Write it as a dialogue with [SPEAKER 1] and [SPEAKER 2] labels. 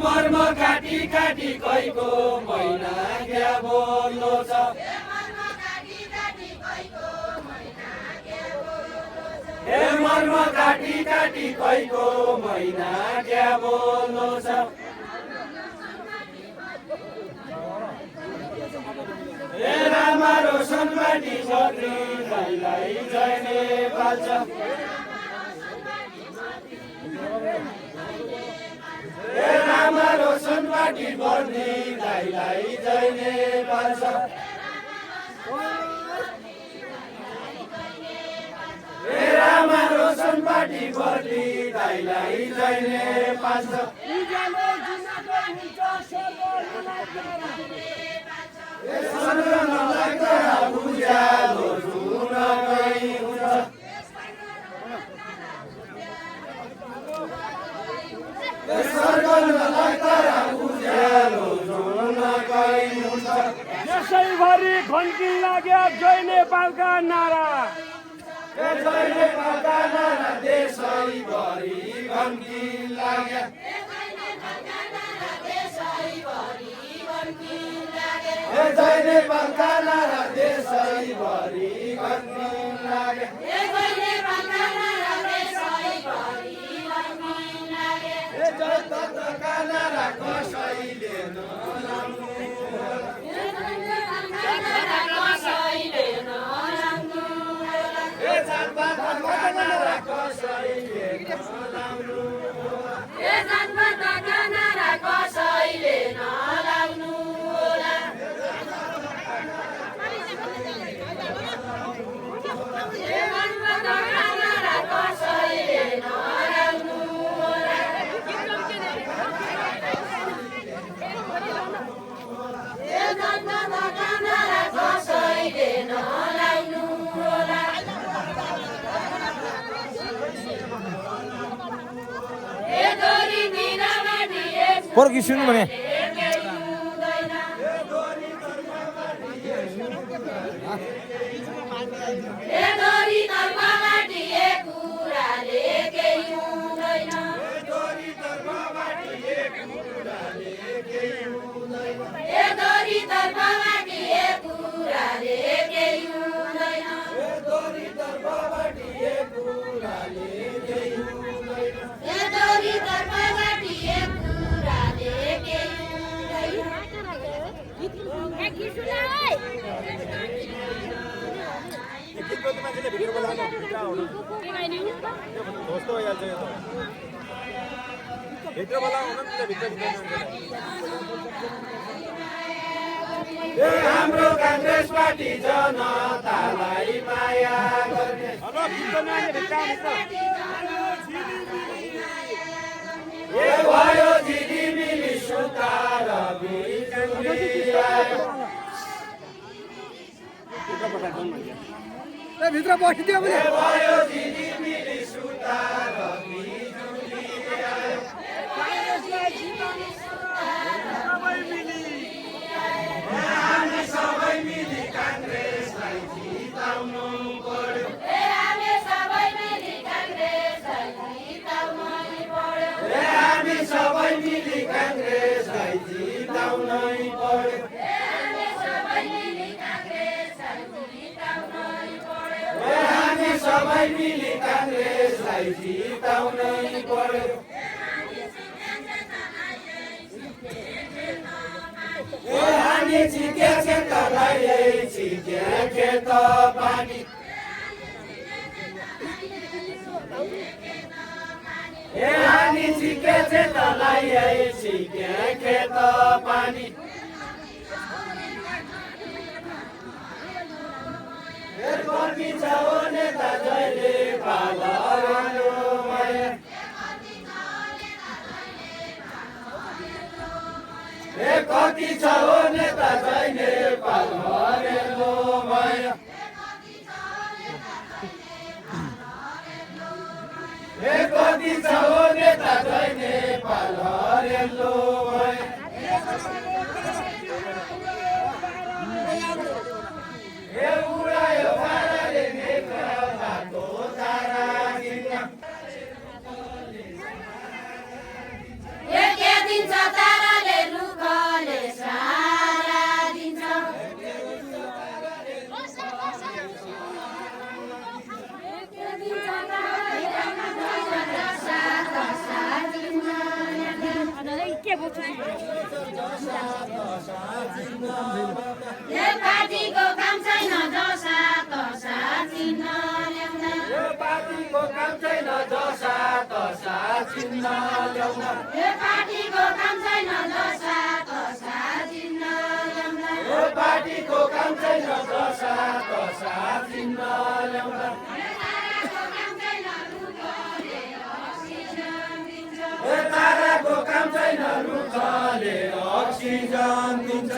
[SPEAKER 1] मर्म काटी काटी कैको मैना क्या बोल्नु छ हे मर्म काटी काटी कैको मैना क्या बोल्नु छ हे रामा रोशनबाटी बद्री दाइलाई जय नेपाल छ हे रामा रोशनबाटी बद्री दाइलाई जय नेपाल छ हे रामा रोशनबाटी बद्री दाइलाई जय नेपाल छ उज्यालो जुनकै हुन्छ उज्यालो जुनकै हुन्छ
[SPEAKER 2] यसैभरि घन्टी लाग्यो जय नेपालका नारा
[SPEAKER 1] जय नेपालका नारा देशैभरि घन्टी लाग्यो जय नेपालका नारा देशैभरि घन्टी लाग्यो जय तत्त्वका नारा कसैले नलाउनु जातपातका नारा कसैले नलाउनु
[SPEAKER 3] पर कि सुन्नु भने हाम्रो कांग्रेस पार्टी जनतालाई माया गर्ने भयो झिलिमिली सुतार
[SPEAKER 2] भित्र बसिदियो भने
[SPEAKER 1] भयो झिलिमिली सुतार सबै मिली कांग्रेसलाई जिताउनु पर्यो हामी सबै मिली कांग्रेसलाई जिताउनै पर्यो हामी सबै मिली कांग्रेसलाई जिताउनै पर्यो हामी छिट्या क्षेत्रलाई छिट्या खेत पानी हामी पानी छिके तलाई छिके खेत पानी कर्मी छ हो नेता जहिले पालो माया कति छ हो नेता जहिले पालो माया कति छ हो नेता जहिले पालो माया उडायो भाडाले नेत्र बाटो तारा दिन्छ
[SPEAKER 4] एक दिन्छ ताराले रुखले सारा दिन्छ पार्टीको काम छैन दशा तसा चिन्ह ल्याउन
[SPEAKER 1] पार्टीको काम छैन दशा तसा चिन्ह ल्याउन
[SPEAKER 4] पार्टीको काम छैन दशा तसा चिन्ह ल्याउन
[SPEAKER 1] पार्टीको काम छैन दशा तसा चिन्ह ल्याउन ताराको काम छैन रुखले अक्सिजन दिन्छ